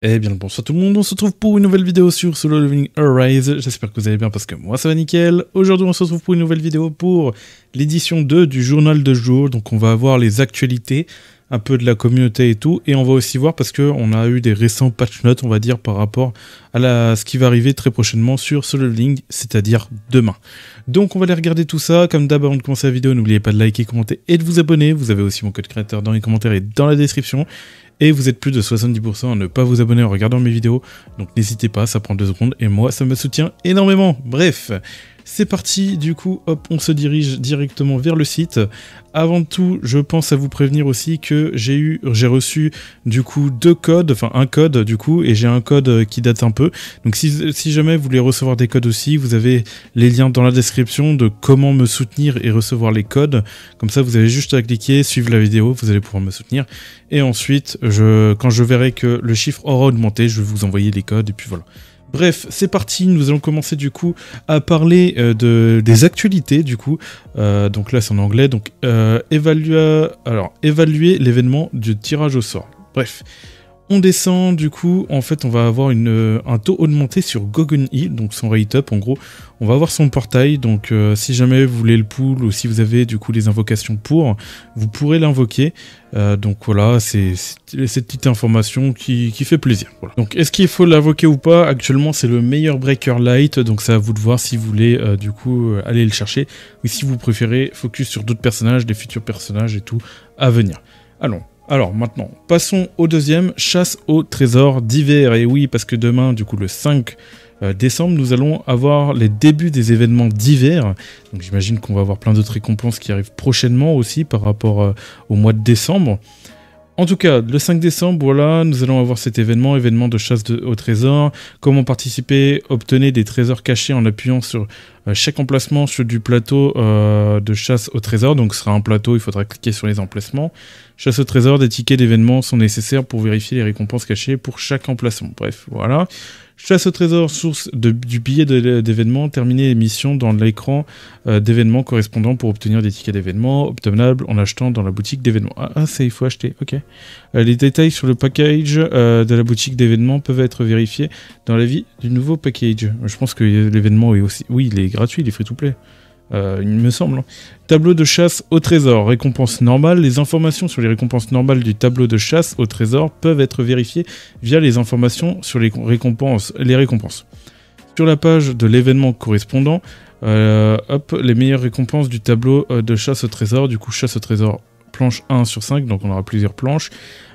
Eh bien bonsoir tout le monde, on se retrouve pour une nouvelle vidéo sur Solo Leveling Arise. J'espère que vous allez bien parce que moi ça va nickel. Aujourd'hui on se retrouve pour une nouvelle vidéo pour l'édition 2 du journal de jour. Donc on va avoir les actualités, un peu de la communauté et tout. Et on va aussi voir parce qu'on a eu des récents patch notes, on va dire, par rapport à ce qui va arriver très prochainement sur Solo Leveling, c'est-à-dire demain. Donc on va aller regarder tout ça. Comme d'hab, avant de commencer la vidéo, n'oubliez pas de liker, commenter et de vous abonner. Vous avez aussi mon code créateur dans les commentaires et dans la description. Et vous êtes plus de 70% à ne pas vous abonner en regardant mes vidéos, donc n'hésitez pas, ça prend 2 secondes, et moi ça me soutient énormément. Bref, c'est parti, du coup, hop, on se dirige directement vers le site. Avant tout, je pense à vous prévenir aussi que j'ai reçu, du coup, 2 codes, enfin un code, du coup, et j'ai un code qui date un peu. Donc si jamais vous voulez recevoir des codes aussi, vous avez les liens dans la description de comment me soutenir et recevoir les codes. Comme ça, vous avez juste à cliquer, suivre la vidéo, vous allez pouvoir me soutenir. Et ensuite, quand je verrai que le chiffre aura augmenté, je vais vous envoyer les codes, et puis voilà. Bref, c'est parti, nous allons commencer du coup à parler des actualités du coup. Donc là c'est en anglais, donc évaluer l'événement du tirage au sort. Bref, on descend du coup, en fait on va avoir un taux augmenté sur Gogun Hill, donc son rate up en gros. On va avoir son portail, donc si jamais vous voulez le pull ou si vous avez du coup les invocations pour, vous pourrez l'invoquer. Donc voilà, c'est cette petite information qui fait plaisir. Voilà. Donc est-ce qu'il faut l'invoquer ou pas? Actuellement c'est le meilleur breaker light, donc c'est à vous de voir si vous voulez du coup aller le chercher, ou si vous préférez focus sur d'autres personnages, des futurs personnages et tout à venir. Allons. Alors maintenant, passons au deuxième, chasse au trésor d'hiver. Et oui, parce que demain, du coup le 5 décembre, nous allons avoir les débuts des événements d'hiver. Donc j'imagine qu'on va avoir plein d'autres récompenses qui arrivent prochainement aussi par rapport au mois de décembre. En tout cas, le 5 décembre, voilà, nous allons avoir cet événement de chasse au trésor. Comment participer? Obtenez des trésors cachés en appuyant sur chaque emplacement sur du plateau de chasse au trésor. Donc ce sera un plateau, il faudra cliquer sur les emplacements. Chasse au trésor, des tickets d'événements sont nécessaires pour vérifier les récompenses cachées pour chaque emplacement. Bref, voilà. Chasse au trésor, source du billet d'événement, terminer les missions dans l'écran d'événements correspondant pour obtenir des tickets d'événements obtenables en achetant dans la boutique d'événements. Ah, ça il faut acheter, ok. Les détails sur le package de la boutique d'événements peuvent être vérifiés dans l'avis du nouveau package. Je pense que l'événement est aussi... Oui, il est gratuit, il est free-to-play. Il me semble. Tableau de chasse au trésor, récompense normale. Les informations sur les récompenses normales du tableau de chasse au trésor peuvent être vérifiées via les informations sur les récompenses. Sur la page de l'événement correspondant, les meilleures récompenses du tableau de chasse au trésor. Du coup, chasse au trésor, planche 1 sur 5, donc on aura plusieurs planches.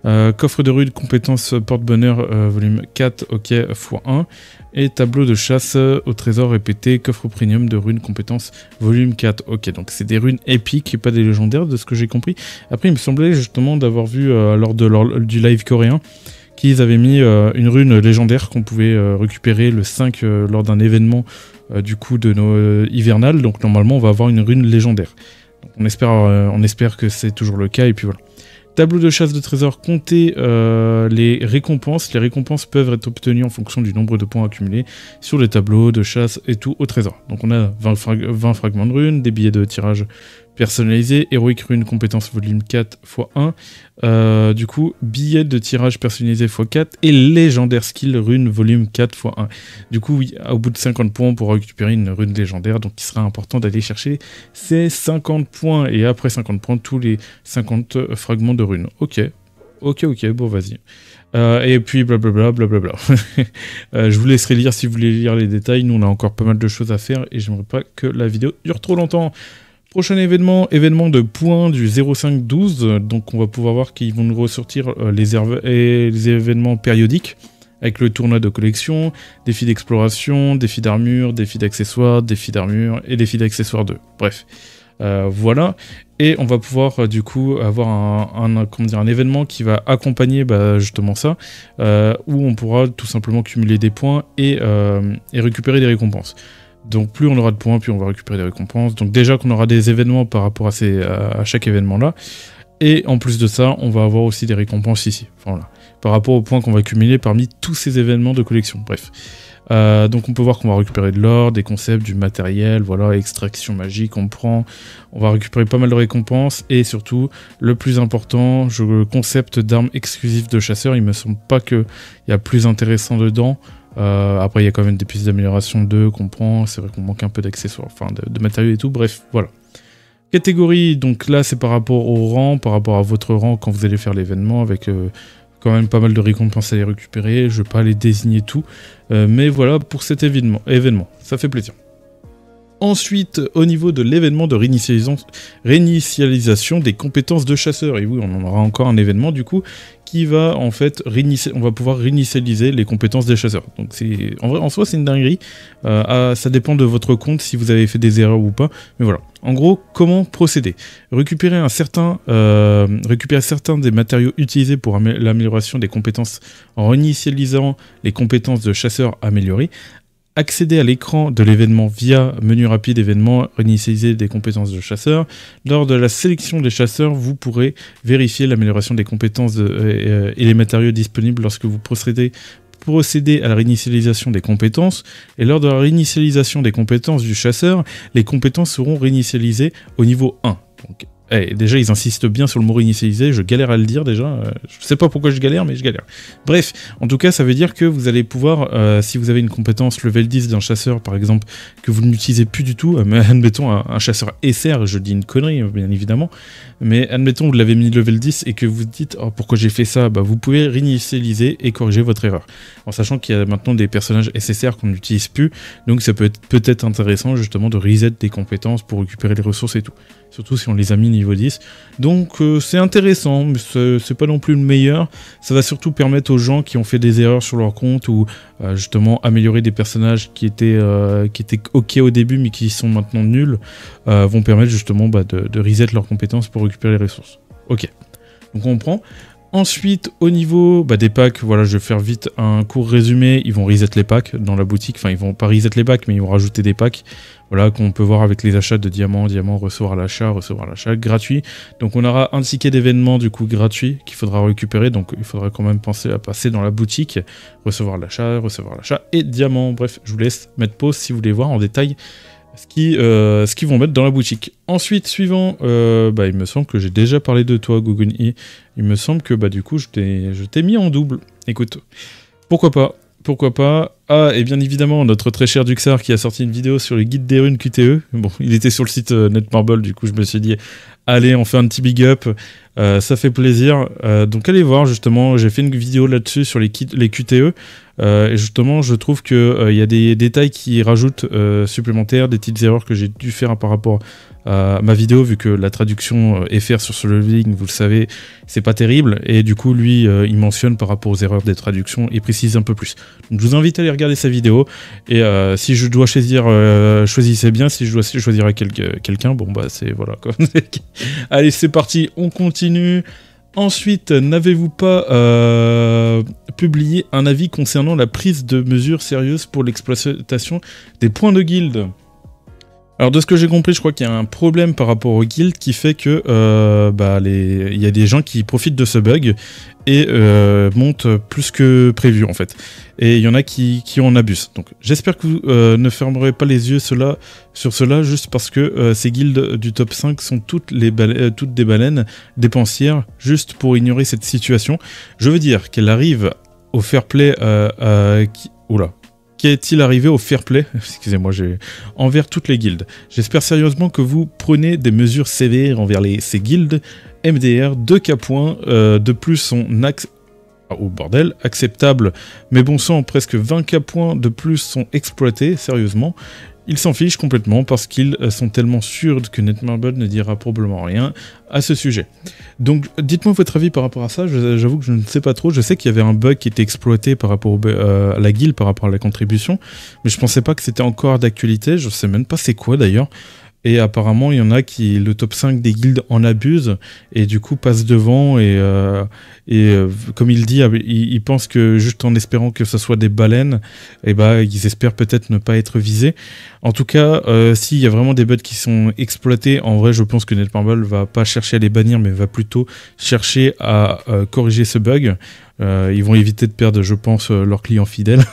Coffre de rude, compétence porte-bonheur, volume 4, ok, x1. Et tableau de chasse au trésor répété, coffre premium de runes, compétence, volume 4, ok. Donc c'est des runes épiques et pas des légendaires, de ce que j'ai compris. Après, il me semblait justement d'avoir vu lors du live coréen qu'ils avaient mis une rune légendaire qu'on pouvait récupérer le 5 lors d'un événement du coup de nos hivernales. Donc normalement, on va avoir une rune légendaire. Donc, on espère que c'est toujours le cas, et puis voilà. Tableau de chasse de trésor, comptez les récompenses. Les récompenses peuvent être obtenues en fonction du nombre de points accumulés sur les tableaux de chasse et tout au trésor. Donc on a 20 fragments de runes, des billets de tirage personnalisés, héroïque rune, compétence volume 4 x1. Du coup, billets de tirage personnalisé x4 et légendaire skill rune volume 4 x1. Du coup, oui, au bout de 50 points, on pourra récupérer une rune légendaire. Donc il sera important d'aller chercher ces 50 points. Et après 50 points, tous les 50 fragments de runes. Ok, bon, vas-y. Et puis blablabla. Je vous laisserai lire si vous voulez lire les détails. Nous, on a encore pas mal de choses à faire et j'aimerais pas que la vidéo dure trop longtemps. Prochain événement de points du 05-12, donc on va pouvoir voir qu'ils vont nous ressortir les événements périodiques, avec le tournoi de collection, défi d'exploration, défi d'armure, défi d'accessoires, défi d'armure et défi d'accessoires 2. Bref, voilà. Et on va pouvoir du coup avoir un événement qui va accompagner justement ça, où on pourra tout simplement cumuler des points et récupérer des récompenses. Donc plus on aura de points, plus on va récupérer des récompenses. Donc déjà qu'on aura des événements par rapport à chaque événement là. Et en plus de ça, on va avoir aussi des récompenses ici. Enfin, voilà. Par rapport aux points qu'on va cumuler parmi tous ces événements de collection. Bref. Donc on peut voir qu'on va récupérer de l'or, des concepts, du matériel, voilà, extraction magique, on va récupérer pas mal de récompenses, et surtout, le plus important, le concept d'armes exclusives de chasseurs, il me semble pas qu'il y a plus intéressant dedans. Après il y a quand même des pistes d'amélioration qu'on prend, c'est vrai qu'on manque un peu d'accessoires, enfin de matériaux et tout, bref, voilà. Catégorie, donc là c'est par rapport au rang, par rapport à votre rang quand vous allez faire l'événement, avec quand même pas mal de récompenses à les récupérer, je vais pas les désigner tout, mais voilà pour cet événement, ça fait plaisir. Ensuite, au niveau de l'événement de réinitialisation des compétences de chasseur, et oui, on en aura encore un événement du coup, qui va en fait on va pouvoir réinitialiser les compétences des chasseurs. Donc en vrai, en soi, c'est une dinguerie. Ça dépend de votre compte si vous avez fait des erreurs ou pas. Mais voilà. En gros, comment procéder? Récupérer certains des matériaux utilisés pour l'amélioration des compétences en réinitialisant les compétences de chasseur améliorées. Accéder à l'écran de l'événement via menu rapide événement, réinitialiser des compétences de chasseur. Lors de la sélection des chasseurs, vous pourrez vérifier l'amélioration des compétences et les matériaux disponibles lorsque vous procédez à la réinitialisation des compétences. Et lors de la réinitialisation des compétences du chasseur, les compétences seront réinitialisées au niveau 1. Donc, déjà, ils insistent bien sur le mot réinitialiser, je galère à le dire déjà, je sais pas pourquoi je galère, mais je galère. Bref, en tout cas, ça veut dire que vous allez pouvoir, si vous avez une compétence level 10 d'un chasseur, par exemple, que vous n'utilisez plus du tout, mais admettons un chasseur SR, je dis une connerie, bien évidemment, mais admettons vous l'avez mis level 10 et que vous dites « Oh, pourquoi j'ai fait ça ?» Bah, vous pouvez réinitialiser et corriger votre erreur. En sachant qu'il y a maintenant des personnages SSR qu'on n'utilise plus, donc ça peut être intéressant justement de reset des compétences pour récupérer les ressources et tout. Surtout si on les a mis niveau 10. Donc c'est intéressant, mais c'est pas non plus le meilleur. Ça va surtout permettre aux gens qui ont fait des erreurs sur leur compte ou justement améliorer des personnages qui étaient ok au début mais qui sont maintenant nuls, vont permettre justement de reset leurs compétences pour récupérer les ressources. Ok, donc on prend. Ensuite, au niveau des packs, voilà, je vais faire vite un court résumé. Ils vont reset les packs dans la boutique. Enfin, ils vont pas reset les packs, mais ils vont rajouter des packs. Voilà, qu'on peut voir avec les achats de diamants, recevoir à l'achat, gratuit. Donc on aura un ticket d'événement du coup gratuit qu'il faudra récupérer. Donc il faudra quand même penser à passer dans la boutique, recevoir l'achat et diamant. Bref, je vous laisse mettre pause si vous voulez voir en détail ce qu'ils vont mettre dans la boutique. Ensuite, suivant, il me semble que j'ai déjà parlé de toi, Guguni. Il me semble que du coup je t'ai mis en double. Écoute, pourquoi pas. Ah, et bien évidemment, notre très cher Duxar qui a sorti une vidéo sur les guides des runes QTE. Bon, il était sur le site Netmarble, du coup je me suis dit, allez, on fait un petit big up, ça fait plaisir. Donc allez voir, justement, j'ai fait une vidéo là-dessus sur les QTE. Et justement, je trouve qu'il y a des détails qui rajoutent supplémentaires, des petites erreurs que j'ai dû faire par rapport à ma vidéo, vu que la traduction FR sur Solo Leveling, vous le savez, c'est pas terrible. Et du coup, lui, il mentionne par rapport aux erreurs des traductions et précise un peu plus. Donc je vous invite à aller regarder sa vidéo. Et si je dois choisir, choisissez bien. Si je dois choisir quelqu'un, bon c'est voilà quoi. Allez, c'est parti, on continue. Ensuite, n'avez-vous pas publié un avis concernant la prise de mesures sérieuses pour l'exploitation des points de guilde? Alors de ce que j'ai compris, je crois qu'il y a un problème par rapport aux guildes qui fait que il y a des gens qui profitent de ce bug et montent plus que prévu en fait. Et il y en a qui en abusent. Donc j'espère que vous ne fermerez pas les yeux sur cela juste parce que ces guildes du top 5 sont toutes des baleines dépensières juste pour ignorer cette situation. Je veux dire qu'elle arrive au fair play Qu'est-il arrivé au fair play, excusez-moi, envers toutes les guildes? J'espère sérieusement que vous prenez des mesures sévères envers ces guildes. MDR, 2K points, de plus sont acceptables, mais bon sang, presque 20K points de plus sont exploités, sérieusement. Ils s'en fichent complètement parce qu'ils sont tellement sûrs que Netmarble ne dira probablement rien à ce sujet. Donc dites-moi votre avis par rapport à ça, j'avoue que je ne sais pas trop, je sais qu'il y avait un bug qui était exploité par rapport à la guilde, par rapport à la contribution, mais je pensais pas que c'était encore d'actualité, je sais même pas c'est quoi d'ailleurs. Et apparemment, il y en a qui, le top 5 des guildes en abusent et du coup passent devant et comme il dit, ils pensent que juste en espérant que ce soit des baleines, ils espèrent peut-être ne pas être visés. En tout cas, s'il y a vraiment des bugs qui sont exploités, en vrai, je pense que Netmarble va pas chercher à les bannir, mais va plutôt chercher à corriger ce bug. Ils vont éviter de perdre, je pense, leurs clients fidèles.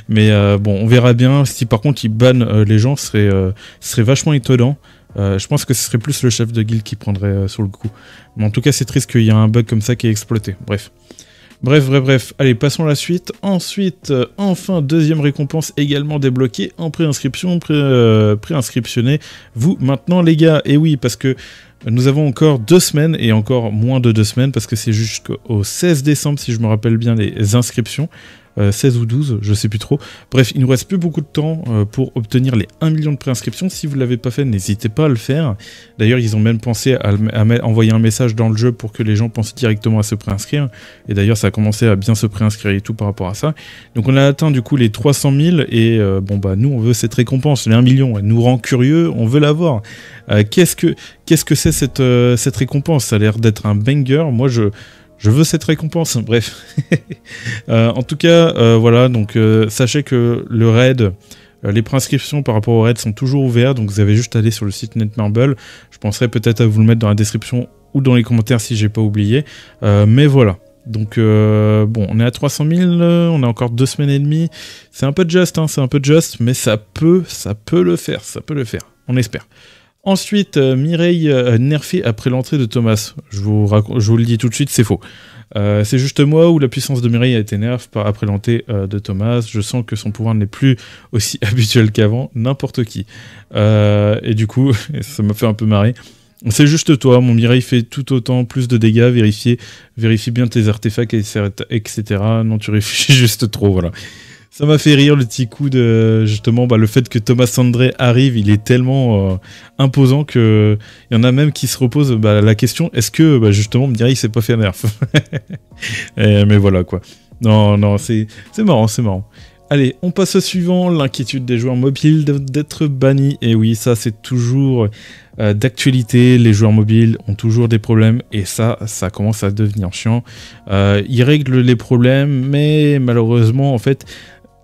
Mais bon, on verra bien. Si par contre ils bannent les gens, ce serait vachement étonnant. Je pense que ce serait plus le chef de guilde qui prendrait sur le coup. Mais en tout cas, c'est triste qu'il y a un bug comme ça qui est exploité. Bref. Allez, passons à la suite. Ensuite, enfin, deuxième récompense également débloquée en préinscription. Préinscriptionnez-vous maintenant, les gars. Et oui, parce que nous avons encore 2 semaines et encore moins de 2 semaines parce que c'est jusqu'au 16 décembre, si je me rappelle bien, les inscriptions. 16 ou 12, je sais plus trop. Bref, il nous reste plus beaucoup de temps pour obtenir les 1 million de préinscriptions. Si vous ne l'avez pas fait, n'hésitez pas à le faire. D'ailleurs, ils ont même pensé à envoyer un message dans le jeu pour que les gens pensent directement à se préinscrire. Et d'ailleurs, ça a commencé à bien se préinscrire et tout par rapport à ça. Donc on a atteint du coup les 300 000 et bon bah nous on veut cette récompense, les 1 million. Elle nous rend curieux, on veut l'avoir. Qu'est-ce que c'est cette récompense? Ça a l'air d'être un banger. Moi je veux cette récompense, bref. En tout cas, voilà, donc sachez que le raid, les préinscriptions par rapport au raid sont toujours ouvertes, donc vous avez juste à aller sur le site Netmarble. Je penserai peut-être à vous le mettre dans la description ou dans les commentaires si j'ai pas oublié. Mais voilà. Donc bon, on est à 300 000, on a encore 2 semaines et demie. C'est un peu juste, hein, mais ça peut le faire, on espère. Ensuite, Mireille nerfée après l'entrée de Thomas. Je vous le dis tout de suite, c'est faux. C'est juste moi où la puissance de Mireille a été nerf après l'entrée de Thomas. Je sens que son pouvoir n'est plus aussi habituel qu'avant, n'importe qui. Et du coup, ça m'a fait un peu marrer. C'est juste toi, mon Mireille fait tout autant plus de dégâts, vérifie bien tes artefacts, etc. Non, tu réfléchis juste trop, voilà. Ça m'a fait rire le petit coup de, justement, le fait que Thomas André arrive, il est tellement imposant qu'il y en a même qui se reposent la question, est-ce que, justement, Mireille s'est pas fait nerf? Mais voilà, quoi. Non, c'est marrant. Allez, on passe au suivant, l'inquiétude des joueurs mobiles d'être bannis. Et oui, ça c'est toujours d'actualité, les joueurs mobiles ont toujours des problèmes et ça commence à devenir chiant. Ils règlent les problèmes, mais malheureusement, en fait,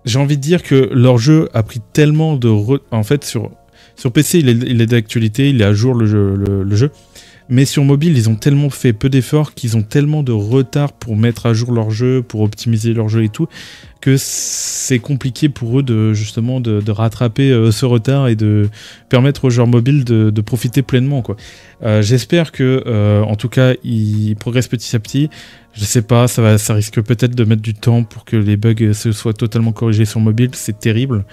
j'ai envie de dire que leur jeu a pris tellement de... En fait, sur PC, il est d'actualité, il est à jour le jeu. Mais sur mobile, ils ont tellement fait peu d'efforts qu'ils ont tellement de retard pour mettre à jour leur jeu, pour optimiser leur jeu et tout, que c'est compliqué pour eux justement de rattraper ce retard et de permettre aux joueurs mobiles de profiter pleinement, quoi. J'espère que, en tout cas, ils progressent petit à petit. Je sais pas, ça risque peut-être de mettre du temps pour que les bugs se soient totalement corrigés sur mobile. C'est terrible,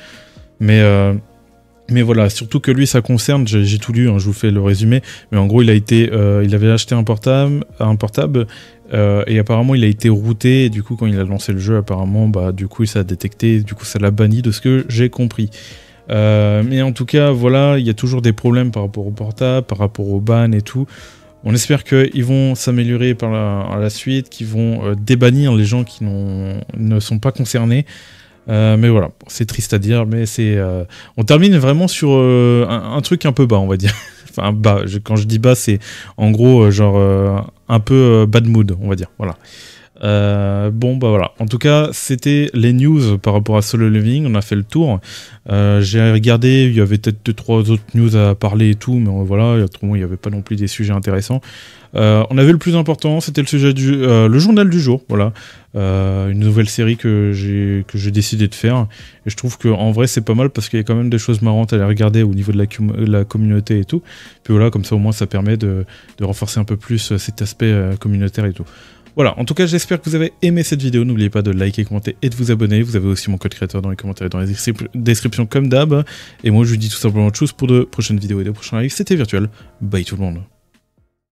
mais voilà, surtout que lui, ça concerne, j'ai tout lu, hein, je vous fais le résumé, mais en gros, il avait acheté un portable, et apparemment, il a été routé, et du coup, quand il a lancé le jeu, apparemment, du coup, ça a détecté, du coup, ça l'a banni de ce que j'ai compris. Mais en tout cas, voilà, il y a toujours des problèmes par rapport au portable, par rapport au ban et tout. On espère qu'ils vont s'améliorer à la suite, qu'ils vont débannir les gens qui ne sont pas concernés. Mais voilà, c'est triste à dire, mais on termine vraiment sur un truc un peu bas, on va dire. Enfin, bas, quand je dis bas, c'est en gros genre un peu bad mood, on va dire. Voilà. Bon, voilà. En tout cas, c'était les news par rapport à Solo Leveling. On a fait le tour. J'ai regardé, il y avait peut-être 2-3 autres news à parler et tout, mais voilà, il n'y avait pas non plus des sujets intéressants. On avait le plus important, c'était le sujet le journal du jour, voilà. Une nouvelle série que j'ai décidé de faire. Et je trouve qu'en vrai, c'est pas mal parce qu'il y a quand même des choses marrantes à les regarder au niveau de la communauté et tout. Puis voilà, comme ça au moins ça permet de renforcer un peu plus cet aspect communautaire et tout. Voilà, en tout cas, j'espère que vous avez aimé cette vidéo. N'oubliez pas de liker, commenter et de vous abonner. Vous avez aussi mon code créateur dans les commentaires et dans la description comme d'hab. Et moi, je vous dis tout simplement autre chose pour de prochaines vidéos et de prochains lives. C'était Virtual. Bye tout le monde.